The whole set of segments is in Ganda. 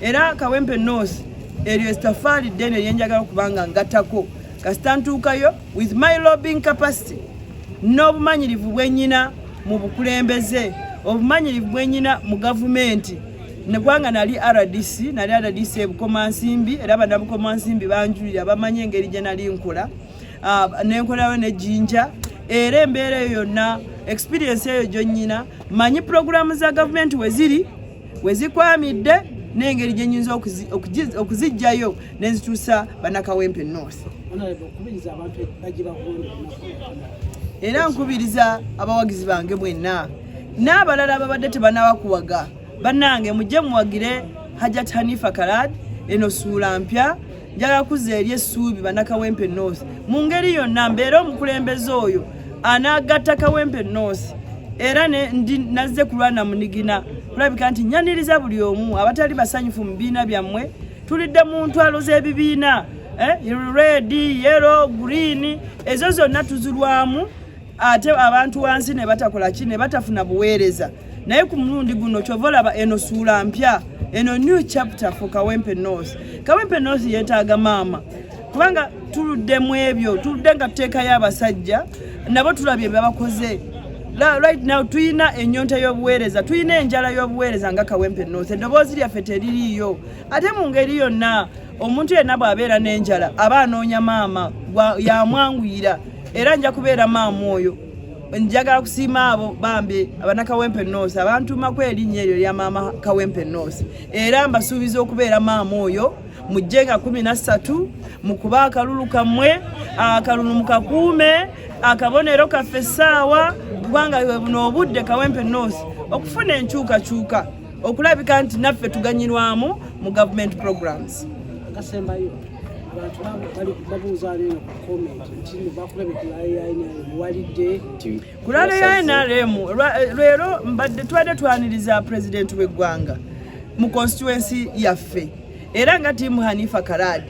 era Kawempe North eryo estafari ddene lyenjagala okubanga ngattako kasita ntuukayo with my lobbying capacity n'obumanyirivu bwennyina mu bukulembeze obumanyirivu bwennyina mu gavumenti nekubanga nali RDC ebukomansimbi era bannabukomansimbi banjulira bamanye engeri gye nali nkola nenkolayo ne Jinja era embeera eyo yonna experience eyo gyonnyina manyi programu za gavumenti wezikwamidde n'engeri gye nnyinza okuzijjayo nenzituusa bannakawempe North. Era nkubiriza abawagizi bange bwenna n'abalala ababadde tebanabakuwaga bannange mujje muwagire Hajat Hanifa Karad eno ssuula mpya njagala kuzza eri essuubi bannakawempe North mu ngeri yonna mbeera omukulembeze oyo anaagatta Kawempe North era nazze kulwana munigina kulabika nti nyaniriza buli omu abatali basanyufu mu bibiina byammwe tulidde mu ntwalo z'ebibiina red yellow green ezo zonna tuzulwamu ate abantu wansi ne batakola ki ne batafuna buweereza naye ku mulundi guno kyova olaba eno ssuula mpya eno new chapter for Kawempe North. Kawempe North yeetaaga maama kubanga tuluddemu ebyo tuludde nga tuteekayo abasajja nabo tulabye bye bakoze. Right now tuyina ennyonta y'obuweereza tuyina enjala y'obuweereza nga Kawempe North eddoboozi lyaffe teririiyo ate mu ngeri yonna omuntu yenna bw'abeera n'enjala aba anoonya maama yamwanguyira era nja kubeera maama oyo njagala kusiima abo bambi abannakawempe North abantuumako erinnya eryo lya maama Kawempe North era mbasuubiza okubeera maama oyo mujje nga 13 mukuba akalulu kammwe akalulu mukakuume akabonero kaffe essaawa kubanga buno obudde Kawempe North okufuna enkyukakyuka okulabika nti naffe tuganyirwamu mu government programs. Akasembayo abantu babuuza ne comment nti bakulabikira kulala ya NRM lero mbadde twaniriza president w'eggwanga mu constituency yaffe era nga tiimu Hanifa Karad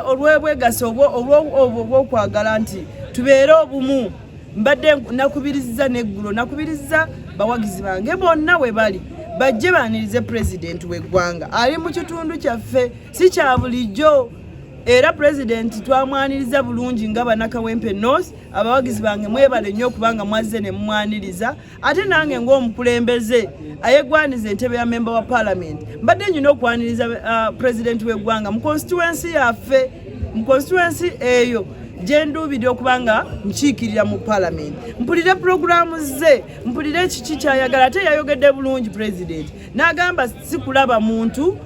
olw'ebwegaso obw'okwagala nti tubeere obumu mbadde nakubiriza neggulo nakubiriza bawagizi bange bonna we bali bajje baanirize president w'eggwanga ali mu kitundu kyaffe si kya bulijjo era president twamwaniriza bulungi nga bannakawempe North abawagizi bange mwebale nnyo kubanga mwazze ne mumwaniriza ate nange ng'omukulembeze ayeggwaniza entebe ya member wa parliament mbadde nyina okwaniriza president w'eggwanga mu constituency yaffe mu constituency eyo gyenduubidde okubanga nkiikirira mu parliament mpulire programu ze mpulire kiki kyayagala ate yayogedde bulungi president n'agamba si kulaba muntu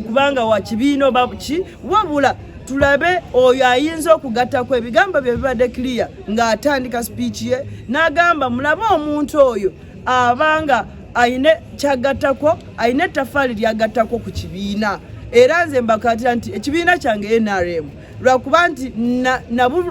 kubanga wa kibiina oba ki wabula tulabe oyo ayinza okugattako ebigambo bye bibadde clear ng'atandika speech ye n'agamba mulabe omuntu oyo abanga ayine kyagattako ayine ettafaali lyagattako ku kibiina era nze mbakatira nti ekibiina kyange NRM lwakuba nti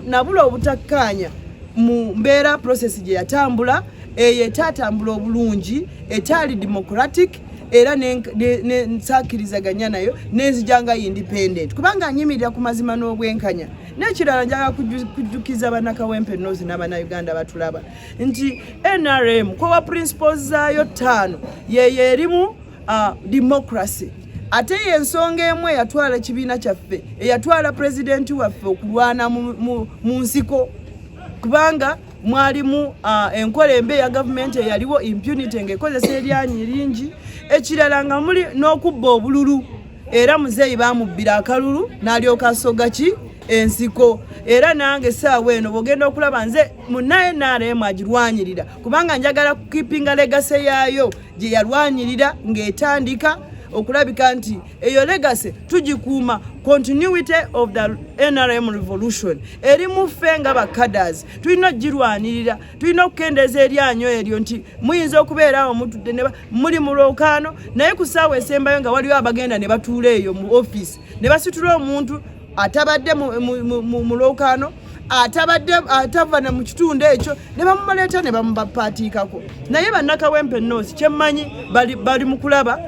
nabula obutakkaanya mu mbeera process gye yatambula eyo etatambula obulungi etali democratic era nsakkirizaganya nayo nenzijanga independent kubanga anyimirira ku mazima n'obwenkanya n'ekirala njaga kujjukiza bannakawempe North n'abannayuganda batulaba nti NRM kwa principles zaayo 5 yeyo erimu democracy ate y'ensonga emu eyatwala ekibiina kyaffe eyatwala president waffe okulwana mu nsiko kubanga mwalimu enkola embe ya government eyaliwo impunity ng'ekozesa eryanyi lingi ekirala nga muli n'okubba obululu era muzeeyi bamubbira akalulu n'alyoka asoga ki ensiko era nange saawa eno bw'ogenda okulaba nze munnaye NRM agirwanyirira kubanga njagala kukipinga legase yaayo gye yalwanyirira ng'etandika okulabika nti eyo legacy tugikuuma continuity of the NRM revolution eri muffe nga bakaders tulina ogirwanirira tulina okukendeeza eryanyo eryo nti muyinza okubeerawo mutudde muli mu lwokaano naye ku ssaawa esembayo nga waliwo abagenda ne batuula eyo mu office ne basitula omuntu atabadde mu lwokaano atava mu kitundu ekyo ne bamumaleeta ne bamubapaatiikako naye bannakawempe North kyemmanyi bali mu kulaba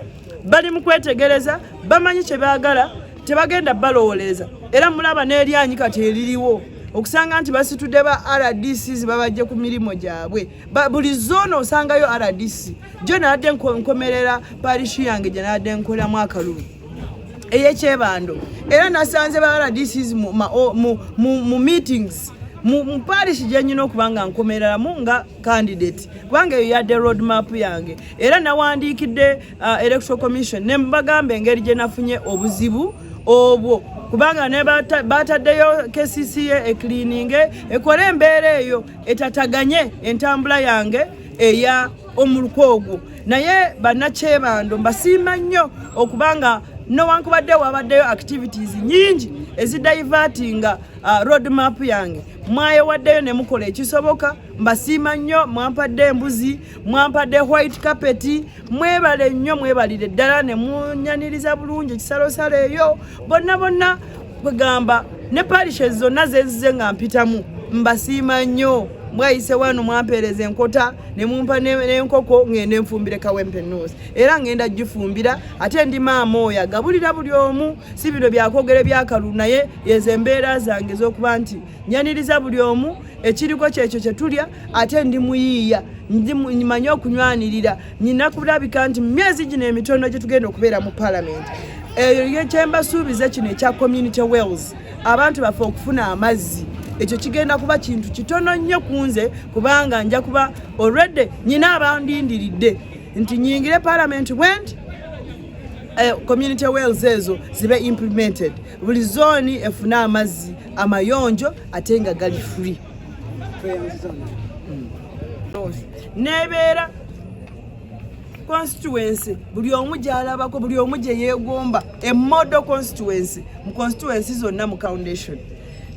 bali mu kwetegereza bamanyi kye baagala tebagenda balowooleza era mulaba n'eryanyi kati eririwo okusanga nti basitudde ba RDCs babajje ku mirimu gyabwe buli zone osangayo RDC gyo naadde nkomerera parishi yange gye naadde nkolamu akalulu eyekyebando era nasanze ba RDCs mu meetings mu parish gyenyina okubanga nkomereramu nga candidate kubanga eyo yadde road map yange era nawandiikidde electoral commission ne mbagamba engeri gye nafunye obuzibu obwo kubanga ne bataddeyo KCCA ecleaning ekole embeera eyo etataganye entambula yange eya omulukoogwo naye bannakyebando mbasiima nnyo okubanga newankubadde wabaddeyo activities nyingi ezidivertinga road map yange mwayewaddeyo ne mukola ekisoboka mbasiima nnyo mwampadde embuzi mwampadde white carpet mwebale nnyo mwebalire ddala ne munyaniriza bulungi ekisalosalo eyo bonna bwegamba ne parishes zonna zezize nga mpitamu mbasiima nnyo mwayise wano mwampeereza enkota ne mumpa n'enkoko ngende nfumbire Kawempe North era ngenda gifumbira ate ndi maama oyo agabulira buli omu si bino byakwogera byakalu naye yezo embeera zange z'okuba nti nyaniriza buli omu ekiriko kyekyo kye tulya ate ndi muyiiya nyimanyi okunywanirira nyina kulabika nti myezi gino emitono gye tugenda okubeera mu parliament eyo kyembasuubiza kino ekya community wells abantu baffe okufuna amazzi ekyo kigenda kuba kintu kitono nnyo kunze kubanga nja kuba already nyina abandindiridde nti nyingire parliament went community wells ezo zibe implemented buli zone efuna amazzi amayonjo ate nga gali free nebeera constituency buli omu gyalabako buli omu gye yeegomba model constituency mu constituency zonna mu foundation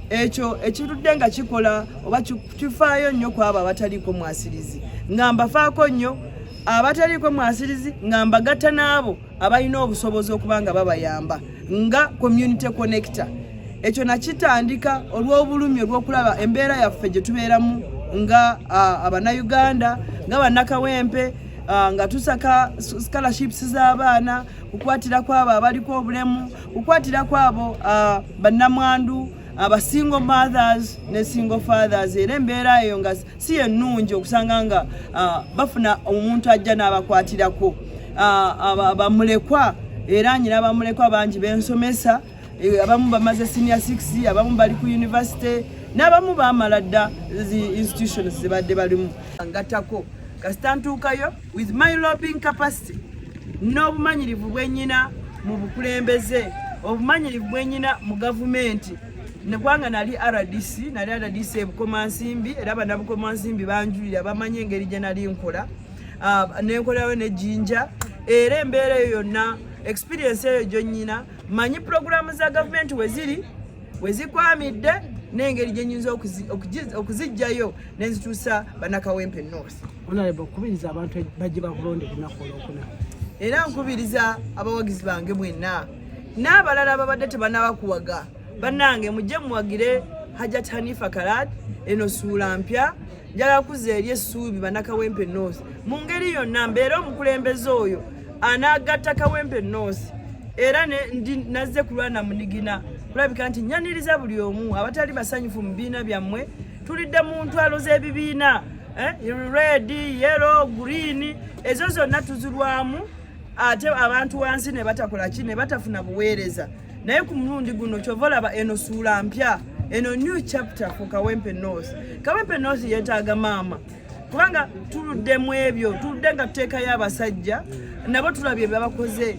ekyo ekirudde nga kikola oba kifaayo nnyo ku abo abataliiko mwasirizi ngamba faako nnyo abataliiko mwasirizi ngamba gatta n'abo abalina obusobozi okuba nga babayamba nga community connector ekyo nakitandika olw'obulumi olw'okulaba embeera yaffe gye tubeeramu nga abannayuganda nga bannakawempe nga tusaka scholarships z'abaana kukwatira kwabo abaliko obulemu kukwatira kwabo bannamwandu single mothers ne single fathers era embeera eyo nga si ennungi okusanga nga bafuna omuntu ajja n'abakwatirako abamulekwa era nyina abamulekwa bangi bensomesa abamu bamaze senior 6 abamu bali ku university n'abamu bamala dda institutions zibadde balimu ngatako kasitantuukayo with my lobbying capacity n'obumanyirivu bwenyina mu bukulembeze obumanyirivu bwenyina mu gavumenti nekwanga nali RDC ebukomansimbi era bannabukomansimbi banjulira bamanyi engeri gye nali nkola nenkolayo ne Jinja era embeera eyo yonna experience eyo gyonyina manyi programu za gavumenti wezikwamidde n'engeri gye nyinza okuzijjayo nenzituusa bannakawempe North. Honorable kubiriza abantu bajje bakulonde lunaku olwokuna era nkubiriza abawagizi bange mwenna n'abalala ababadde tebanabakuwaga bannange mujje muwagire Hajat Hanifa Karad eno ssuula mpya njagala kuza eri essuubi bannakawempe North mu ngeri yonna mbeera omukulembeze oyo anaagatta Kawempe North era nazze kulwana munigina kulabika nti nyaniriza buli omu abatali basanyufu mu bibiina byammwe tulidde mu ntwalo z'ebibiina red yellow green ezo zonna tuzirwamu ate abantu wansi ne batakola ki ne batafuna buweereza naye ku mulundi guno kyova olaba eno ssuula mpya eno new chapter for Kawempe North. Kawempe North yeetaaga maama kubanga tuluddemu ebyo tuludde nga tuteekayo abasajja nabo tulabye babakoze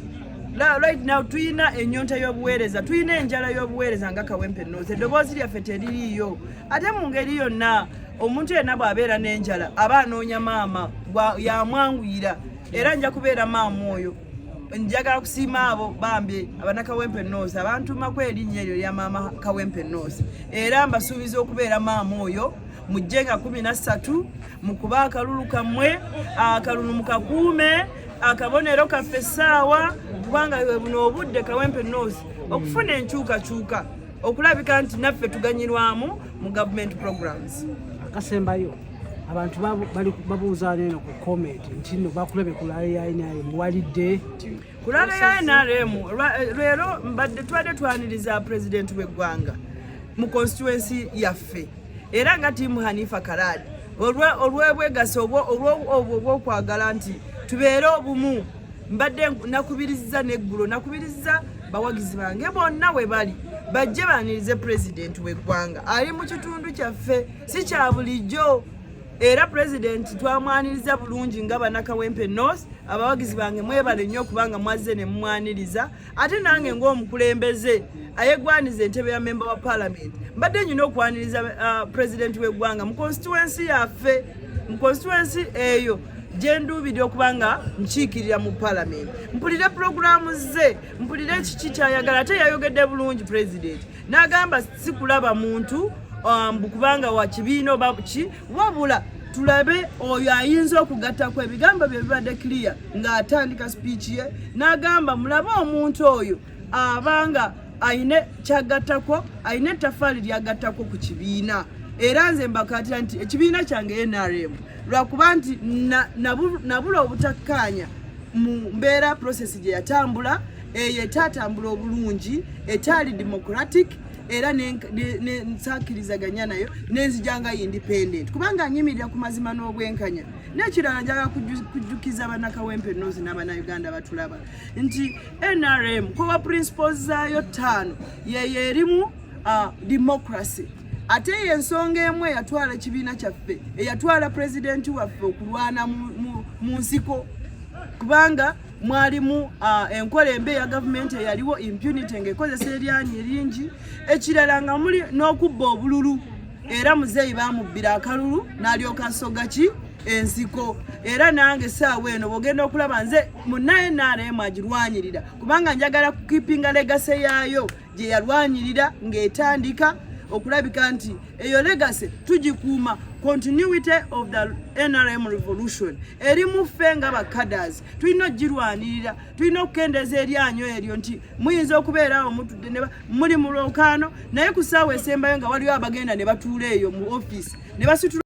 right now tuyina ennyonta y'obuweereza tuyina enjala y'obuweereza nga Kawempe North eddoboozi lyaffe teririiyo ate mu ngeri yonna omuntu yenna bw'abeera n'enjala aba anoonya maama yamwanguyira era nja kubeera maama oyo njagala kusiima abo bambi abannakawempe North abantumako erinnya eryo lya maama Kawempe North era mbasuubiza okubeera maama oyo mujje nga 13 mukuba akalulu kammwe akalulu mukakuume akabonero kaffe essaawa kubanga buno obudde Kawempe North okufuna enkyukakyuka okulabika nti naffe tuganyirwamu mu government programs. Akasembayo abantu babuuza neno ku comment nti no bakulebe kulala ya NRM walidde kulala ya NRM lero mbadde twaniriza president w'eggwanga mu constituency yaffe era nga tiimu Hanifa Karad olw'ebwegaso obw'okwagala nti tubeere obumu mbadde nakubiriza neggulo nakubiriza bawagizi bange bonna we bali bajje banirize president w'eggwanga ali mu kitundu kyaffe si kya bulijjo era president twamwaniriza bulungi nga Banakawempe North abawagizi bange mwebale nnyo kubanga mwazze ne mumwaniriza ate nange ng'omukulembeze ayegwaniza entebe ya member wa parliament mbadde nyina okwaniriza president w'eggwanga mu constituency yaffe mu constituency eyo gyenduubidde okubanga nkiikirira mu parliament mpulire programu ze mpulire kiki kyayagala ate yayogedde bulungi president n'agamba si kulaba muntu kubanga wa kibiina oba ki wabula tulabe oyo ayinza okugattako ebigambo bye bibadde clear ng'atandika speech ye n'agamba mulabe omuntu oyo abanga ayine kyagattako ayine ettafaali lyagattako ku kibiina era nze mbakatira nti ekibiina kyange NRM lwakuba nti nabula obutakkaanya mu mbeera process gye yatambula eyo etatambula obulungi etaali democratic era nensakkirizaganya nayo nenzijanga independent kubanga nyimirira ku mazima n'obwenkanya n'ekirala njaga kujjukiza Banakawempe North n'Abannayuganda batulaba nti NRM kwa principles zaayo 5 yeye erimu democracy ate ensonga emu eyatwala ekibiina kyaffe eyatwala president waffe okulwana mu nsiko kubanga mwalimu enkola embi ya government eyaliwo impunity ng'ekozesa eryanyi eringi ekirala nga muli n'okubba obululu era muzeeyi bamubbira akalulu n'alyoka asoga ki ensiko era nange saawa eno bw'ogenda okulaba nze munnaye NRM agirwanyirira kubanga njagala kukipinga legacy yaayo gye yalwanyirira ng'etandika okulabika nti eyo legacy tugikuuma continuity of the NRM revolution eri muffe nga bakaders tulina ogirwanirira tulina okukendeeza eryanyo eryo nti muyinza okubeerawo mutudde muli mu lwokaano naye ku ssaawa esembayo nga waliwo abagenda ne batuula eyo mu office ne basitula